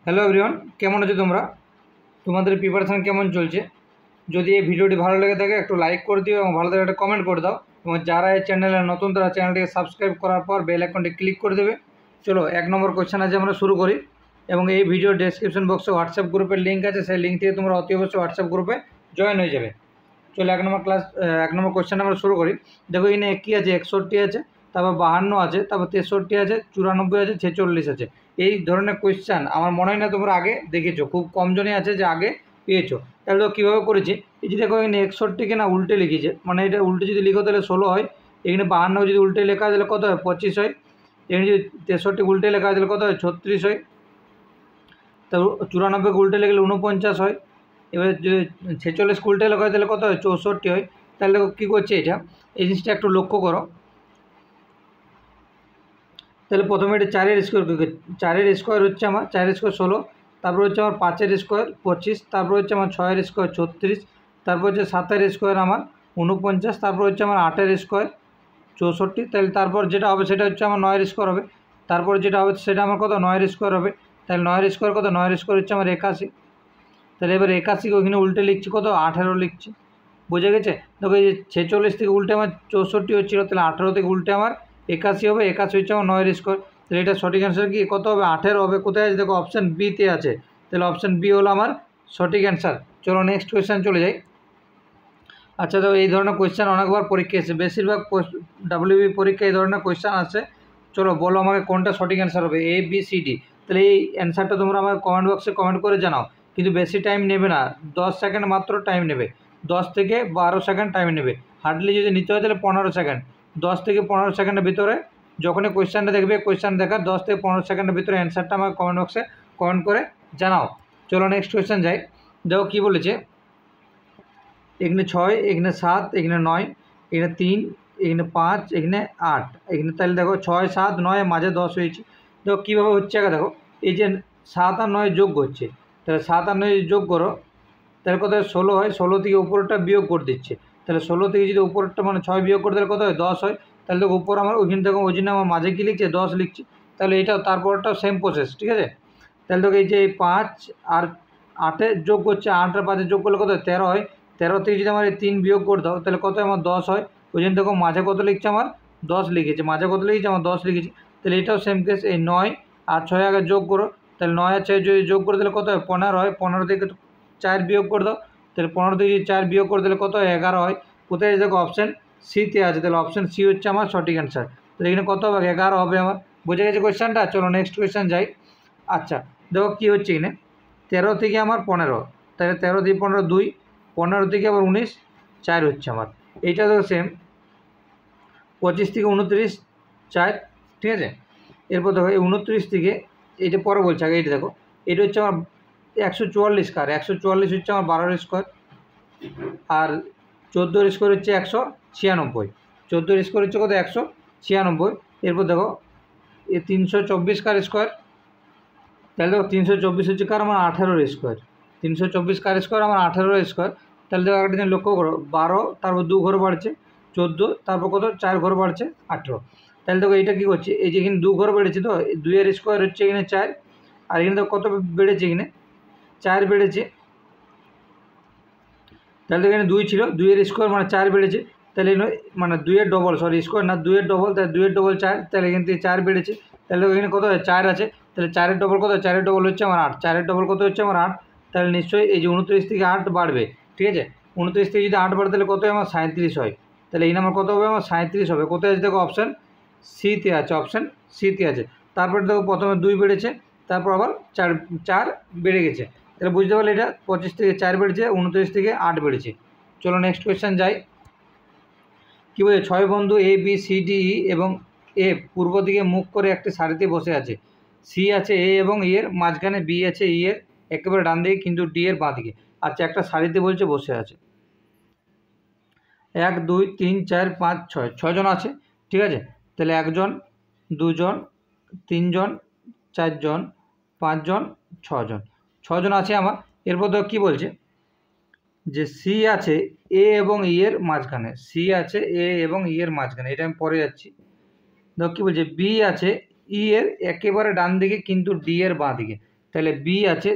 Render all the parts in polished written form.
Hello everyone, কেমন আছো তোমরা? তোমাদের প্রিপারেশন কেমন চলছে? যদি এই ভিডিওটি ভালো লেগে থাকে একটু লাইক করে দিও এবং ভালো লাগে একটা কমেন্ট করে দাও, এবং যারা এই চ্যানেলে নতুন তারা চ্যানেলটিকে সাবস্ক্রাইব করার পর বেল আইকনটি ক্লিক করে দেবে। চলো 1 নম্বর কোয়েশ্চেন আছে, আমরা শুরু করি। এবং এই ভিডিও ডেসক্রিপশন বক্সে হোয়াটসঅ্যাপ গ্রুপের লিঙ্ক আছে, সেই লিঙ্ক থেকে তোমরা অতি অবশ্যই হোয়াটসঅ্যাপ গ্রুপে জয়েন হয়ে যাবে। চলো 1 নম্বর কোয়েশ্চেন আমরা শুরু করি। দেখো এখানে কি আছে, 61 আছে, তারপর 52 আছে, তারপর 63 আছে, 94 আছে, 46 আছে। এই ধরনের কোয়েশ্চেন আমার মনে হয় না তোমরা আগে দেখেছো, খুব কম জনই আছে যে আগে পেয়েছো। তাহলে তো কীভাবে করেছি, এই যে দেখো এখানে 61কে না উল্টে লিখেছে, মানে এটা উল্টে যদি লিখো তাহলে 16 হয়। এখানে 52 যদি উল্টে লেখা হয় তাহলে কত হয়, 25 হয়। এখানে যদি 63 উল্টে লেখা হয় তাহলে কত হয়, 36 হয়। তারপর 94কে উল্টে লিখলে 49 হয়। এবার যদি 46 উল্টে লেখা হয় তাহলে কত হয়, 64 হয়। তাহলে দেখো কী করছে এটা, এই জিনিসটা একটু লক্ষ্য করো। তাহলে প্রথমে এটা 4-এর স্কোয়ার, 4-এর স্কোয়ার হচ্ছে আমার 4-এর স্কোয়ার 16, তারপর হচ্ছে আমার 5-এর স্কোয়ার 25, তারপর হচ্ছে আমার 6-এর স্কোয়ার 36, তারপর হচ্ছে 7-এর স্কোয়ার আমার 49, তারপর হচ্ছে আমার 8-এর স্কোয়ার 64। তাহলে তারপর যেটা হবে সেটা হচ্ছে আমার 9-এর স্কোয়ার হবে। তারপর যেটা হবে সেটা আমার কত, 9-এর স্কোয়ার হবে। তাহলে 9-এর স্কোয়ার কত, 9-এর স্কোয়ার হচ্ছে আমার 81। তাহলে এবার 81কে ওইখানে উল্টে লিখছি কত, 18 লিখছি। বুঝে গেছে? দেখো এই যে 46 থেকে উল্টে আমার 64 হচ্ছিলো, তাহলে 18 থেকে উল্টে আমার 81 হবে। 81 হচ্ছে আমার 9-এর স্কোয়ার। তাহলে এটা সঠিক অ্যান্সার কি কত হবে, 18 হবে। কোথায় আছে দেখো, অপশান বিতে আছে। তাহলে অপশান বি হলো আমার সঠিক অ্যান্সার। চলো নেক্সট কোয়েশ্চেন চলে যাই। আচ্ছা, তো এই ধরনের কোয়েশ্চেন অনেকবার পরীক্ষা এসে, বেশিরভাগ ডাব্লিউবি পরীক্ষা এই ধরনের কোয়েশ্চেন আছে। চলো বলো আমাকে কোনটা সঠিক অ্যান্সার হবে, এ বি সি ডি। তাহলে এই অ্যান্সারটা তোমরা আমাকে কমেন্ট বক্সে কমেন্ট করে জানাও, কিন্তু বেশি টাইম নেবে না, 10 সেকেন্ড মাত্র টাইম নেবে। 10 থেকে 12 সেকেন্ড টাইম নেবে, হার্ডলি যদি নিতে হয় তাহলে 15 সেকেন্ড। 10 থেকে 15 সেকেন্ডের ভিতরে যখনই কোয়েশ্চেনটা দেখবে, কোয়েশ্চেন দেখার 10 থেকে 15 সেকেন্ডের ভিতরে অ্যান্সারটা আমাকে কমেন্ট বক্সে কমেন্ট করে জানাও। চলো নেক্সট কোয়েশ্চেন যাই। দেখো কী বলেছে, এখানে 6, এখানে 7, এখানে 9, এখানে 3, এখানে 5, এখানে 8, এখানে তাহলে দেখো 6, 7, 9 মাঝে 10 হয়েছে। দেখো কীভাবে হচ্ছে আগে দেখো, এই যে 7 আর 9 যোগ করছে, তাহলে 7 আর 9 যোগ করো তাহলে কত হয়, 16 হয়। 16 থেকে উপরেরটা বিয়োগ করে দিচ্ছে, তাহলে 16 থেকে যদি উপরেরটা মানে 6 বিয়োগ করে তাহলে কত হয়, 10 হয়। তাহলে দেখো উপর আমার ওইখানে দেখো ওই জন্য আমার মাঝে কী লিখছে, 10 লিখছি। তাহলে এটাও তারপরটাও সেম প্রসেস, ঠিক আছে। তাহলে দেখো এই যে 5 আর 8-এ যোগ করছে, 8 আর 5-এ যোগ করলে কত হয়, 13 হয়। 13 থেকে যদি আমার এই 3 বিয়োগ করে দাও তাহলে কত আমার 10 হয়। ওই জন্য দেখো মাঝে কত লিখছে, আমার 10 লিখেছে, মাঝে কত লিখেছে, আমার 10 লিখেছি। তাহলে এটাও সেম কেস, এই 9 আর 6 আগে যোগ করো, তাহলে 9 আর 6 যদি যোগ করে তাহলে কত হয়, 15 হয়। 15 থেকে 4 বিয়োগ করে দাও, তাহলে 15 থেকে যদি 4 বিয়োগ করে দিলে কত হয়, 11 হয়। কোথায় দেখো অপশান সিতে আছে, তাহলে অপশান সি হচ্ছে আমার সঠিক অ্যান্সার। তাহলে এখানে কত হবে, 11 হবে আমার। বুঝে গেছে কোয়েশ্চেনটা? চলো নেক্সট কোয়েশ্চেন যাই। আচ্ছা দেখো কী হচ্ছে এখানে, 13 থেকে আমার 15, তাহলে 13 থেকে 15 2, 15 থেকে আবার 19 4 হচ্ছে আমার। এইটা দেখো সেম, 25 থেকে 29 4, ঠিক আছে। এরপর দেখো এই 29 থেকে, এইটা পরে বলছে, আগে এইটা দেখো, এটা হচ্ছে আমার 144 কার, 144 হচ্ছে আমার 12-এর স্কোয়ার। আর 14-এর স্কোয়ার হচ্ছে 196, 14-এর স্কোয়ার হচ্ছে কত, 196। এরপর দেখো এই 324 কার স্কোয়ার, তাহলে দেখো 324 হচ্ছে কার, আমার 18-এর স্কোয়ার। 324 কার স্কোয়ার, আমার 18-এর স্কোয়ার। তাহলে দেখো একটা দিন লক্ষ্য করো, 12, তারপর 2 ঘর বাড়ছে 14, তারপর কত 4 ঘর বাড়ছে 18। তাহলে দেখো এইটা কী করছে, এই যে এখানে 2 ঘর বেড়েছে, তো 2-এর স্কোয়ার হচ্ছে এখানে 4, আর এখানে দেখো কত বেড়েছে, এখানে 4 বেড়েছে। তাহলে এখানে 2 ছিল, 2-এর স্কোয়ার মানে 4 বেড়েছে। তাহলে মানে 2-এর ডবল, সরি স্কোয়ার না, 2-এর ডবল, তাহলে 2-এর ডবল 4, তাহলে এখান থেকে 4 বেড়েছে। তাহলে এখানে কত হয়, 4 আছে। তাহলে 4-এর ডবল কত, 4-এর ডবল হচ্ছে আমার 8, 4-এর ডবল কত হচ্ছে আমার 8। তাহলে নিশ্চয়ই এই যে 29 থেকে 8 বাড়বে, ঠিক আছে। 29 থেকে যদি 8 বাড়ে তাহলে কত হয়, আমার 37 হয়। তাহলে এই নাম্বার কত হবে, আমার 37 হবে। কোথায় আছে দেখো, অপশান সিতে আছে, অপশান সিতে আছে। তারপরে দেখো প্রথমে 2 বেড়েছে, তারপর আবার 4 বেড়ে গেছে। তাহলে বুঝতে পারলে এটা 25 থেকে 4 বেড়েছে, 29 থেকে 8 বেড়েছে। চলো নেক্সট কোয়েশ্চেন যাই। কী বলছে, 6 বন্ধু A B C D E এবং এ পূর্ব দিকে মুখ করে একটি সারিতে বসে আছে। সি আছে এ এবং ই এর মাঝখানে, বি আছে ই এর একেবারে ডান দিকে, কিন্তু ডি এর বাঁ দিকে। আচ্ছা একটা সারিতে বলছে বসে আছে, 1 2 3 4 5 6, 6 জন আছে, ঠিক আছে। তাহলে 1 জন 2 জন 3 জন 4 জন 5 জন 6 জন, 6 জন আছে আমার। এরপর তো কী বলছে যে সি আছে এ এবং ই এর মাঝখানে, সি আছে এ এবং ই এর মাঝখানে, এটা আমি পরে যাচ্ছি। দেখো কী বলছে, বি আছে ই এর একেবারে ডান দিকে কিন্তু ডি এর বাঁ দিকে। তাহলে বি আছে,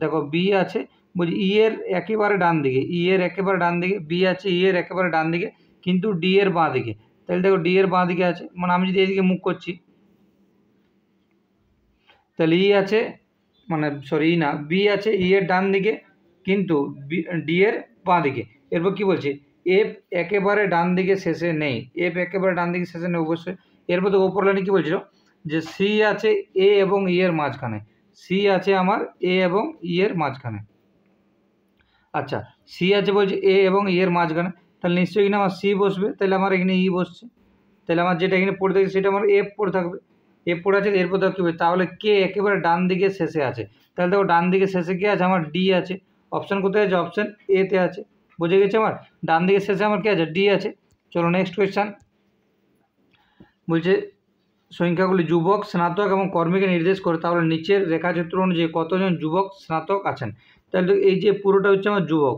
দেখো বি আছে বলছি ই এর একেবারে ডান দিকে, ই এর একেবারে ডান দিকে, বি আছে ই এর একেবারে ডান দিকে কিন্তু ডি এর বাঁ দিকে। তাহলে দেখো ডি এর বাঁ দিকে আছে, মানে আমি যদি এদিকে মুখ করছি তাহলে ই আছে, মানে সরি ই না, বি আছে ই এর ডান দিকে কিন্তু ডি এর বাঁ দিকে। এরপর কি বলছে, এফ একেবারে ডান দিকে শেষে নেই, এফ একেবারে ডান দিকে শেষে নেই অবশ্যই। এরপর তো ওপর লাইনে কী বলছিল যে সি আছে এ এবং ই এর মাঝখানে, সি আছে আমার এ এবং ই এর মাঝখানে। আচ্ছা সি আছে বলছে এ এবং ই এর মাঝখানে, তাহলে নিশ্চয়ই এখানে আমার সি বসবে, তাহলে আমার এখানে ই বসছে, তাহলে আমার যেটা এখানে পড়ে থাকে সেটা আমার এফ পড়ে থাকবে, এফ পড়ে আছে। এরপর দেখো কী হবে, তাহলে কে একেবারে ডান দিকে শেষে আছে, তাহলে দেখো ডান দিকে শেষে কে আছে, আমার ডি আছে। অপশান কোথায় আছে, অপশান এতে আছে, বুঝে গেছে আমার ডান দিকে শেষে আমার কে আছে, ডি আছে। চলো নেক্সট কোয়েশ্চান বলছে সংখ্যাগুলি যুবক, স্নাতক এবং কর্মীকে নির্দেশ করে, তাহলে নিচের রেখাচিত্র অনুযায়ী কতজন যুবক স্নাতক আছেন। তাহলে এই যে পুরোটা হচ্ছে আমার যুবক,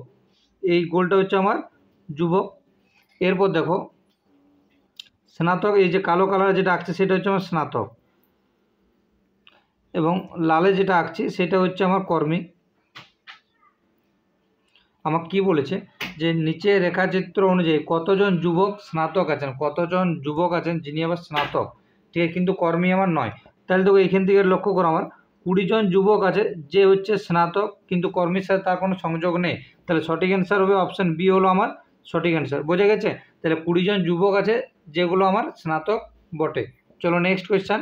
এই গোলটা হচ্ছে আমার যুবক। এরপর দেখো স্নাতক, এই যে কালো কালার যেটা আঁকছে সেটা হচ্ছে আমার স্নাতক, এবং লালে যেটা আঁকছি সেটা হচ্ছে আমার কর্মী। আমাকে কি বলেছে যে নিচে রেখাচিত্র অনুযায়ী কতজন যুবক স্নাতক আছেন, কতজন যুবক আছেন যিনি আবার স্নাতক, ঠিক আছে, কিন্তু কর্মী আমার নয়। তাহলে দেখো এখান থেকে লক্ষ্য করো আমার 20 জন যুবক আছে যে হচ্ছে স্নাতক কিন্তু কর্মীর সাথে তার কোনো সংযোগ নেই, তাহলে সঠিক অ্যান্সার হবে অপশান বি হলো আমার সঠিক অ্যান্সার, বোঝা গেছে। তাহলে 20 জন যুবক আছে যেগুলো আমার স্নাতক বটে। চলো নেক্সট কোয়েশ্চান,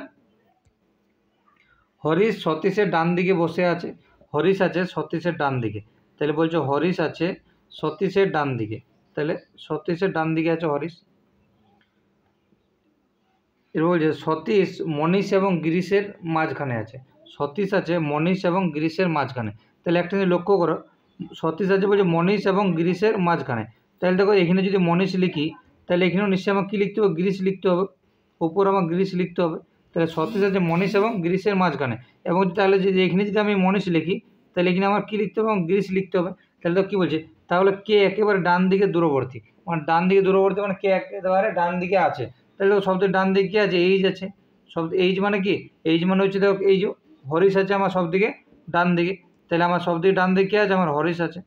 হরিশ সতীশের ডান দিকে বসে আছে, হরিশ আছে সতীশের ডান দিকে, তাহলে বলছো হরিশ আছে সতীশের ডান দিকে, তাহলে সতীশের ডান দিকে আছে হরিশ। এরপর বলছে সতীশ মনীষ এবং গিরিশের মাঝখানে আছে, সতীশ আছে মনীষ এবং গিরিশের মাঝখানে, তাহলে একটা জিনিস লক্ষ্য করো, সতীশ আছে বলছে মনীষ এবং গিরিশের মাঝখানে, তাহলে দেখো এখানে যদি মনীষ লিখি তাহলে এখানেও নিশ্চয়ই আমার কী লিখতে হবে, গিরিশ লিখতে হবে, ওপর আমার গিরিশ লিখতে হবে। তাহলে সতীশ আছে মনীষ এবং গিরিশের মাঝখানে, এবং তাহলে যদি এখানে যদি আমি মনীষ লিখি তাহলে এখানে আমার কী লিখতে হবে এবং গিরিশ লিখতে হবে। তাহলে তো কী বলছে, তাহলে কে একেবারে ডান দিকে দূরবর্তী, মানে ডান দিকে দূরবর্তী মানে কে একেবারে ডান দিকে আছে, তাহলে শব্দের ডান দিকে কী আছে, এইজ আছে, শব্দ এইজ মানে কি, এইজ মানে হচ্ছে দেখো এই যে হরিশ আছে আমার সব দিকে ডান দিকে, তাহলে আমার সব দিকে ডান দিকে কী আছে, আমার হরিশ আছে।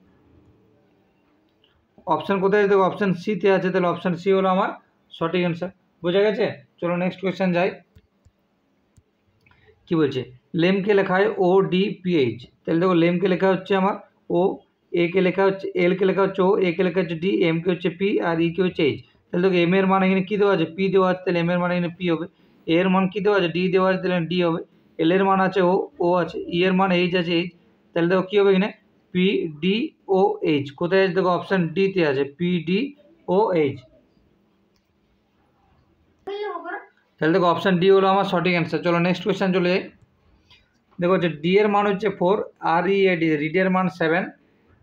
অপশান কোথায় আছে, দেখো অপশান সিতে আছে, তাহলে অপশান সি হলো আমার সঠিক অ্যান্সার, বোঝা গেছে। চলো নেক্সট কোয়েশ্চেন যাই, কি বলছে লেমকে লেখা হয় ও ডি পি এইচ, তাহলে দেখো লেমকে লেখা হচ্ছে আমার ও, এ কে লেখা হচ্ছে এল কে লেখা হচ্ছে ও, এ কে লেখা হচ্ছে ডি, এম কে হচ্ছে পি আর ই কে হচ্ছে এইচ। তাহলে দেখো এম এর মান এখানে কী দেওয়া আছে, পি দেওয়া আছে, তাহলে এম এর মান এখানে পি হবে, এ এর মান কী দেওয়া আছে, ডি দেওয়া আছে, তাহলে ডি হবে, এল এর মান আছে ও, ও আছে, ই এর মান এইচ আছে, এইচ, তাহলে দেখো কী হবে এখানে পি ডি ও এইচ, কোথায় আছে দেখো অপশান ডিতে আছে পি ডি ও এইচ, তাহলে দেখো অপশান ডি হলো আমার সঠিক অ্যান্সার। চলো নেক্সট কোয়েশ্চেন চলে যাই, দেখো যে ডি এর মান হচ্ছে 4 আর ই এ ডি, রিডের মান 7,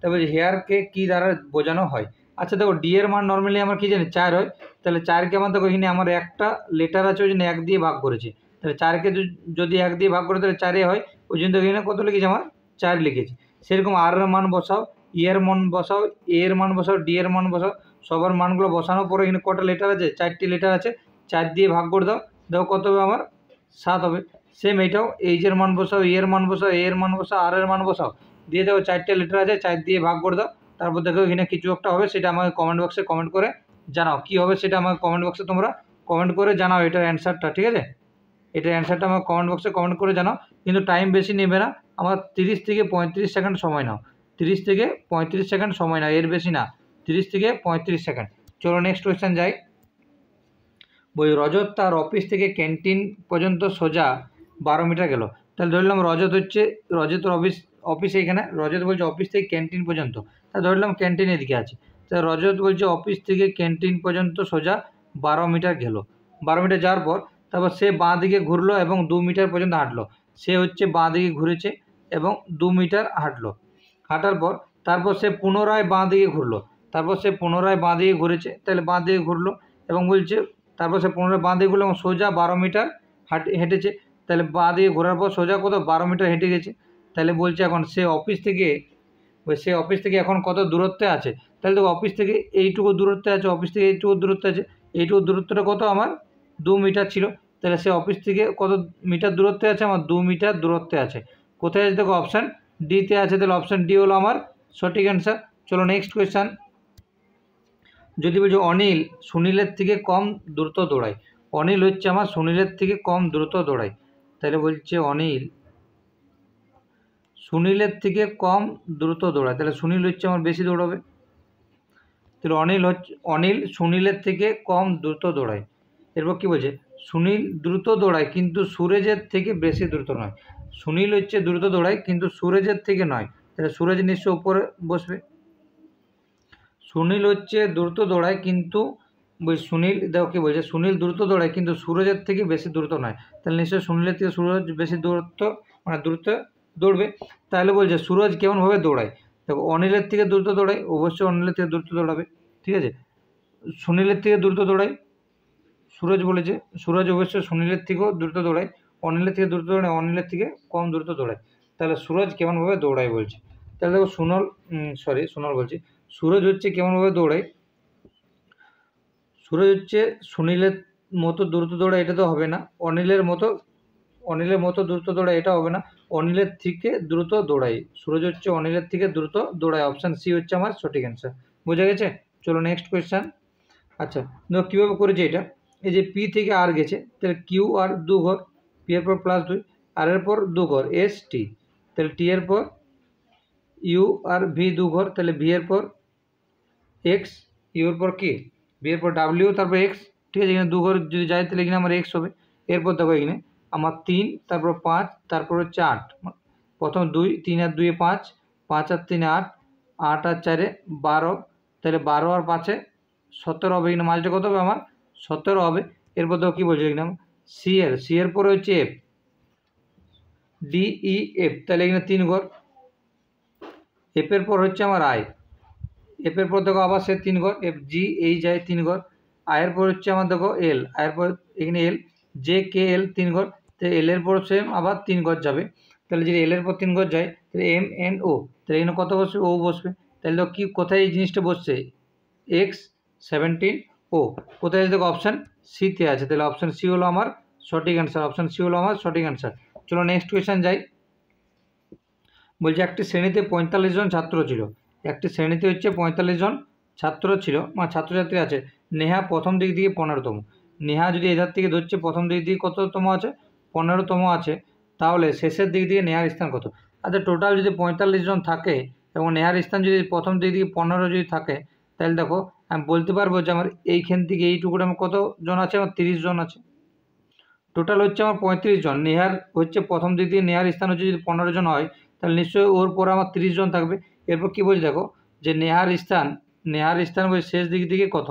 তারপরে হেয়ারকে কী দ্বারা বোঝানো হয়। আচ্ছা দেখো ডি এর মান নর্মালি আমার কী জানি 4 হয়, তাহলে 4কে আমার দেখো এখানে আমার একটা লেটার আছে ওই জন্য 1 দিয়ে ভাগ করেছি, তাহলে 4কে যদি 1 দিয়ে ভাগ করে তাহলে 4 হয়, ওই জন্য এখানে কত লিখেছি আমার 4 লিখেছি। সেরকম আর এর মান বসাও, ই এর মান বসাও, এ এর মান বসাও, ডি এর মান বসাও, সবার মানগুলো বসানোর পরে এখানে কটা লেটার আছে, 4টি লেটার আছে, 4 দিয়ে ভাগ করে দাও, দেখো কত হবে আমার 7 হবে। সেম এইটাও এইচের মান বসাও, ই এর মান বসাও, এ এর মান বসাও, আর এর মান বসাও, দিয়ে দেখো 4টে লেটার আছে, 4 দিয়ে ভাগ করে দাও, তারপর দেখো এখানে কিছু একটা হবে, সেটা আমাকে কমেন্ট বক্সে কমেন্ট করে জানাও, কী হবে সেটা আমাকে কমেন্ট বক্সে তোমরা কমেন্ট করে জানাও এটার অ্যান্সারটা, ঠিক আছে, এটার অ্যান্সারটা আমাকে কমেন্ট বক্সে কমেন্ট করে জানাও, কিন্তু টাইম বেশি নেবে না, আমার 30 থেকে 35 সেকেন্ড সময় নাও, 30 থেকে 35 সেকেন্ড সময় নাও, এর বেশি না, 30 থেকে 35 সেকেন্ড। চলো নেক্সট কোয়েশ্চেন যাই, বই রজত তার অফিস থেকে ক্যান্টিন পর্যন্ত সোজা 12 মিটার গেল, তাহলে ধরলাম রজত হচ্ছে রজতের অফিস এইখানে, রজত বলছে অফিস থেকে ক্যান্টিন পর্যন্ত, তাহলে ধরলাম ক্যান্টিন এদিকে আছে, তাহলে রজত বলছে অফিস থেকে ক্যান্টিন পর্যন্ত সোজা 12 মিটার গেল, 12 মিটার যাওয়ার পর তারপর সে বাঁ দিকে ঘুরলো এবং 2 মিটার পর্যন্ত হাঁটলো, সে হচ্ছে বাঁ দিকে ঘুরেছে এবং 2 মিটার হাঁটলো, হাঁটার পর তারপর সে পুনরায় বাঁ দিকে ঘুরলো, তারপর সে পুনরায় বাঁ দিকে ঘুরেছে, তাহলে বাঁ দিকে ঘুরলো এবং বলছে তারপর সে পুনরায় বাঁ দিকে ঘুরলো এবং সোজা 12 মিটার হেঁটেছে, তাহলে বাঁ দিকে ঘোরার পর সোজা কত 12 মিটার হেঁটে গেছে, তাহলে বলছে এখন সে অফিস থেকে এখন কত দূরত্বে আছে, তাহলে দেখো অফিস থেকে এইটুকু দূরত্বে আছে, অফিস থেকে এইটুকু দূরত্বে আছে, এইটুকু দূরত্বটা কত আমার 2 মিটার ছিল, তাহলে সে অফিস থেকে কত মিটার দূরত্বে আছে, আমার 2 মিটার দূরত্বে আছে, কোথায় আছে দেখো অপশান ডিতে আছে, তাহলে অপশান ডি হলো আমার সঠিক অ্যান্সার। চলো নেক্সট কোয়েশ্চান। যদি বলছো অনিল সুনীলের থেকে কম দ্রুত দৌড়ায়, অনিল হচ্ছে আমার সুনীলের থেকে কম দ্রুত দৌড়ায়, তাহলে বলছে অনিল সুনীলের থেকে কম দ্রুত দৌড়ায়, তাহলে সুনীল হচ্ছে আমার বেশি দৌড়াবে, তাহলে অনিল সুনীলের থেকে কম দ্রুত দৌড়ায়। এরপর কী বলছে, সুনীল দ্রুত দৌড়ায় কিন্তু সুরজের থেকে বেশি দ্রুত নয়। সুনীল হচ্ছে দ্রুত দৌড়ায় কিন্তু সুরজের থেকে নয়, তাহলে সুরজ নিশ্চয় উপরে বসবে। সুনীল হচ্ছে দ্রুত দৌড়ায় কিন্তু সুনীল দেখো কী বলছে, সুনীল দ্রুত দৌড়ায় কিন্তু সুরজের থেকে বেশি দ্রুত নয়, তাহলে নিশ্চয়ই সুনীলের থেকে সুরজ বেশি দ্রুত দ্রুত দৌড়বে। তাহলে বলছে সুরজ কেমনভাবে দৌড়ায়, দেখো অনিলের থেকে দ্রুত দৌড়ায়, অবশ্যই অনিলের থেকে দ্রুত দৌড়াবে, ঠিক আছে। সুনীলের থেকে দ্রুত দৌড়ায়, সুরজ বলেছে সুরজ অবশ্যই সুনীলের থেকেও দ্রুত দৌড়ায়, অনিলের থেকে দ্রুত দৌড়ায়, অনিলের থেকে কম দ্রুত দৌড়ায়, তাহলে সুরজ কেমনভাবে দৌড়ায় বলছে। তাহলে দেখো সুনল বলছি সুরজ হচ্ছে কেমনভাবে দৌড়ায়, সুরজ হচ্ছে সুনীলের মতো দ্রুত দৌড়ায়, এটা তো হবে না। অনিলের মতো দ্রুত দৌড়ায়, এটা হবে না। অনিলের থেকে দ্রুত দৌড়ায়, সুরজ হচ্ছে অনিলের থেকে দ্রুত দৌড়ায়, অপশান সি হচ্ছে আমার সঠিক অ্যান্সার। বোঝা গেছে? চলো নেক্সট কোয়েশ্চান। আচ্ছা দেখো কীভাবে করেছে এটা, এই যে পি থেকে আর গেছে, তাহলে কিউ আর 2 ঘর, পি এর পর +2, আর এর পর 2 ঘর এস টি, তাহলে টি এর পর ইউ আর ভি 2 ঘর, তাহলে ভি এর পর এক্স, ইউর পর কি বি এর পর ডাব্লিউ, তারপর এক্স, ঠিক আছে। এখানে 2 ঘর যদি যায় তাহলে এখানে আমার এক্স হবে। এরপর দেখো এখানে আমার 3, তারপর 5, তারপর হচ্ছে 8, প্রথম 2, 3 আর 2 5, 5 আর 3 8, 8 আর 4 12, তাহলে 12 আর 5 17 হবে। এখানে মাঝটা কত হবে আমার 17 হবে। এরপর দেখো কী বলছে এখানে সি এর পরে হচ্ছে এফ, ডি ই এফ, তাহলে এখানে 3 ঘর। এফ এর পর হচ্ছে আমার আই, এফ এর পর দেখো আবার সে 3 ঘর, এফ জি এই যায় 3 ঘর। আয়ের পর হচ্ছে আমার দেখো এল, আয়ের পর এখানে এল, জে কে এল 3 ঘর, তো এল এর পর সেম আবার 3 ঘর যাবে, তাহলে যদি এল এর পর 3 ঘর যায় তাহলে এম এন ও, তাহলে এখানে কত বসবে ও বসবে। তাহলে দেখো কি কোথায় এই জিনিসটা বসছে এক্স 17 ও, কোথায় আছে দেখো অপশান সিতে আছে, তাহলে অপশান সি হলো আমার সঠিক অ্যান্সার, অপশান সি হলো আমার সঠিক অ্যান্সার। চলো নেক্সট কোয়েশ্চেন যাই। বলছে একটি শ্রেণীতে 45 জন ছাত্র ছিল, একটি শ্রেণীতে হচ্ছে 45 জন ছাত্র ছিল ছাত্রছাত্রী আছে, নেহা প্রথম দিক দিয়ে 15তম। নেহা যদি এধার থেকে ধরছে প্রথম দিক দিয়ে কততম আছে 15তম আছে, তাহলে শেষের দিক দিয়ে নেহার স্থান কত। আচ্ছা টোটাল যদি 45 জন থাকে এবং নেহার স্থান যদি প্রথম দিক দিয়ে 15 যদি থাকে, তাহলে দেখো আমি বলতে পারবো যে আমার এইখান থেকে এইটুকুটা আমার কতজন আছে, আমার 30 জন আছে। টোটাল হচ্ছে আমার 35 জন, নেহার হচ্ছে প্রথম দিক দিয়ে নেহার স্থান হচ্ছে যদি 15 জন হয়, তাহলে নিশ্চয়ই ওর পর আমার 30 জন থাকবে। এরপর কী বলছি দেখো যে নেহার স্থান ওই শেষ দিক থেকে কত,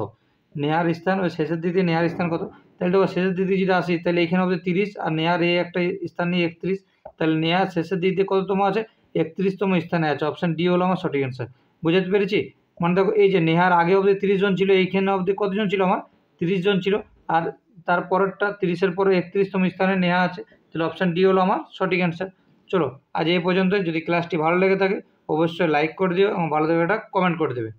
নেহার স্থান ওই শেষের দিক দিয়ে নেহার স্থান কত, তাহলে দেখো শেষের দিক দিয়ে যদি আসি তাহলে এখানে হবে 30, আর নেহার এই একটা স্থান নিয়ে 31, তাহলে নেহার শেষের দিক দিয়ে কততম আছে 31তম স্থানে আছে, অপশান ডি হলো আমার সঠিক অ্যান্সার। বুঝাতে পেরেছি? মানে দেখো এই যে নেহার আগে অবধি 30 জন ছিল, এইখানে অবধি কতজন ছিল আমার 30 জন ছিল, আর তারপরেরটা 30-এর পরে 31তম স্থানে নেহা আছে, তাহলে অপশান ডি হলো আমার সঠিক অ্যান্সার। চলো আজ এই পর্যন্ত। যদি ক্লাসটি ভালো লেগে থাকে অবশ্যই লাইক করে দিও এবং ভালো লাগে একটা কমেন্ট করে দেবে।